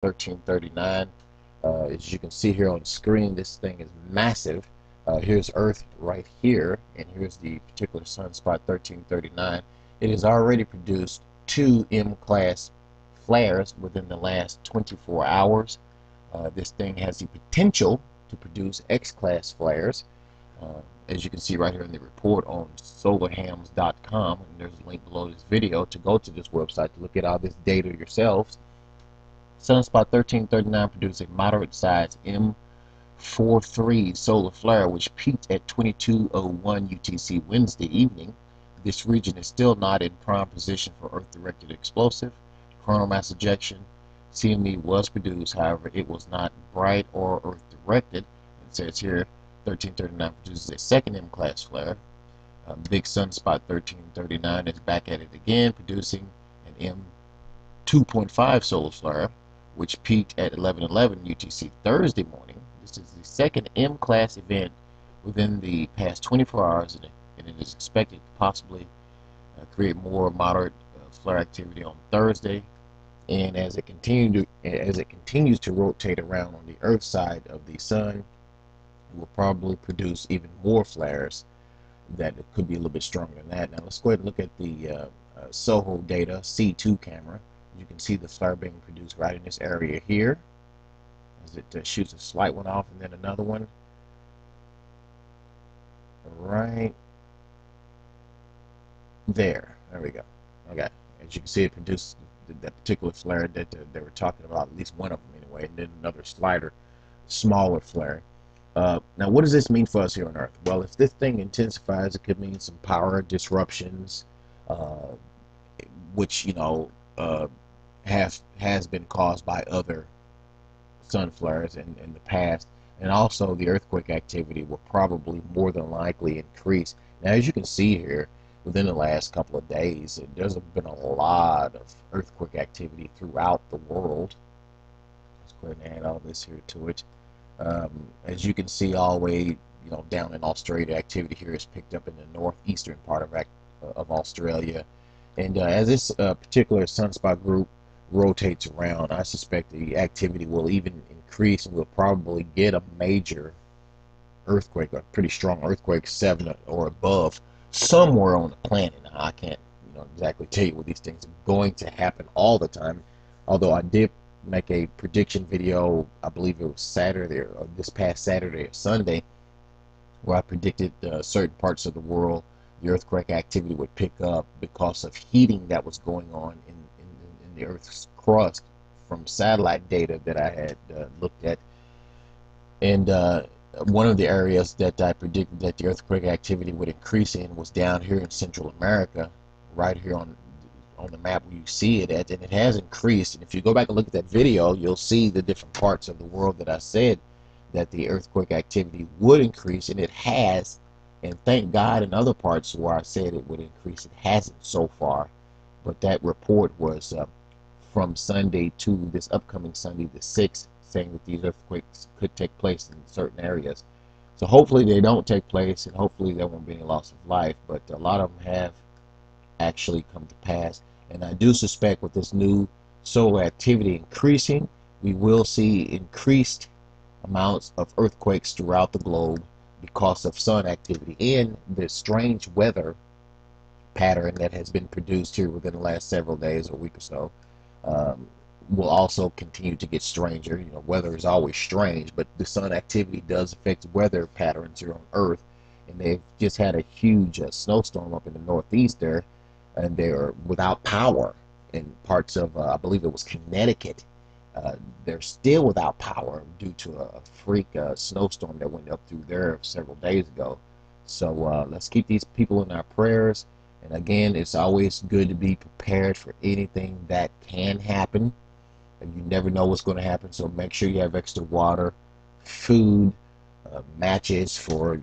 1339. As you can see here on the screen, this thing is massive. Here's Earth right here, and here's the particular sunspot 1339. It has already produced 2 M-class flares within the last 24 hours. This thing has the potential to produce X-class flares. As you can see right here in the report on solarhams.com, and there's a link below this video to go to this website to look at all this data yourselves. Sunspot 1339 produced a moderate-sized M43 solar flare, which peaked at 22:01 UTC Wednesday evening. This region is still not in prime position for Earth-directed explosive coronal mass ejection. CME was produced, however, it was not bright or Earth-directed. It says here 1339 produces a second M-class flare. Big Sunspot 1339 is back at it again, producing an M2.5 solar flare, which peaked at 11:11 UTC Thursday morning. This is the second M-class event within the past 24 hours, and it is expected to possibly create more moderate flare activity on Thursday. And as it continues to rotate around on the Earth side of the sun, it will probably produce even more flares that could be a little bit stronger than that. Now let's go ahead and look at the SOHO data C2 camera. You can see the flare being produced right in this area here as it shoots a slight one off and then another one right there. There we go. Okay, as you can see, it produced that particular flare that they were talking about, at least one of them anyway, and then another smaller flare. Now, what does this mean for us here on Earth? Well, if this thing intensifies, it could mean some power disruptions, uh, which has been caused by other sun flares in the past, and also the earthquake activity will probably more than likely increase. Now, as you can see here, within the last couple of days, there's been a lot of earthquake activity throughout the world. Let's go ahead and add all this here to it. As you can see, all the way down in Australia, activity here is picked up in the northeastern part of Australia. And as this particular sunspot group rotates around, I suspect the activity will even increase, and we'll probably get a major earthquake, a pretty strong earthquake, 7 or above, somewhere on the planet. Now, I can't exactly tell you what these things are going to happen all the time, although I did make a prediction video, I believe it was Saturday or this past Saturday or Sunday, where I predicted certain parts of the world the earthquake activity would pick up because of heating that was going on in the Earth's crust from satellite data that I had looked at. And one of the areas that I predicted that the earthquake activity would increase in was down here in Central America, right here on the map where you see it at, and it has increased. And if you go back and look at that video, you'll see the different parts of the world that I said that the earthquake activity would increase, and it has. And thank God, in other parts where I said it would increase, it hasn't so far. But that report was from Sunday to this upcoming Sunday, the 6th, saying that these earthquakes could take place in certain areas. So hopefully they don't take place, and hopefully there won't be any loss of life. But a lot of them have actually come to pass. And I do suspect with this new solar activity increasing, we will see increased amounts of earthquakes throughout the globe because of sun activity and the strange weather pattern that has been produced here within the last several days or week or so. Will also continue to get stranger. Weather is always strange, but the sun activity does affect weather patterns here on Earth. And they've just had a huge snowstorm up in the northeast there, and they're without power in parts of, I believe it was Connecticut. They're still without power due to a freak snowstorm that went up through there several days ago. So let's keep these people in our prayers. And again, it's always good to be prepared for anything that can happen. And you never know what's going to happen, so make sure you have extra water, food, matches for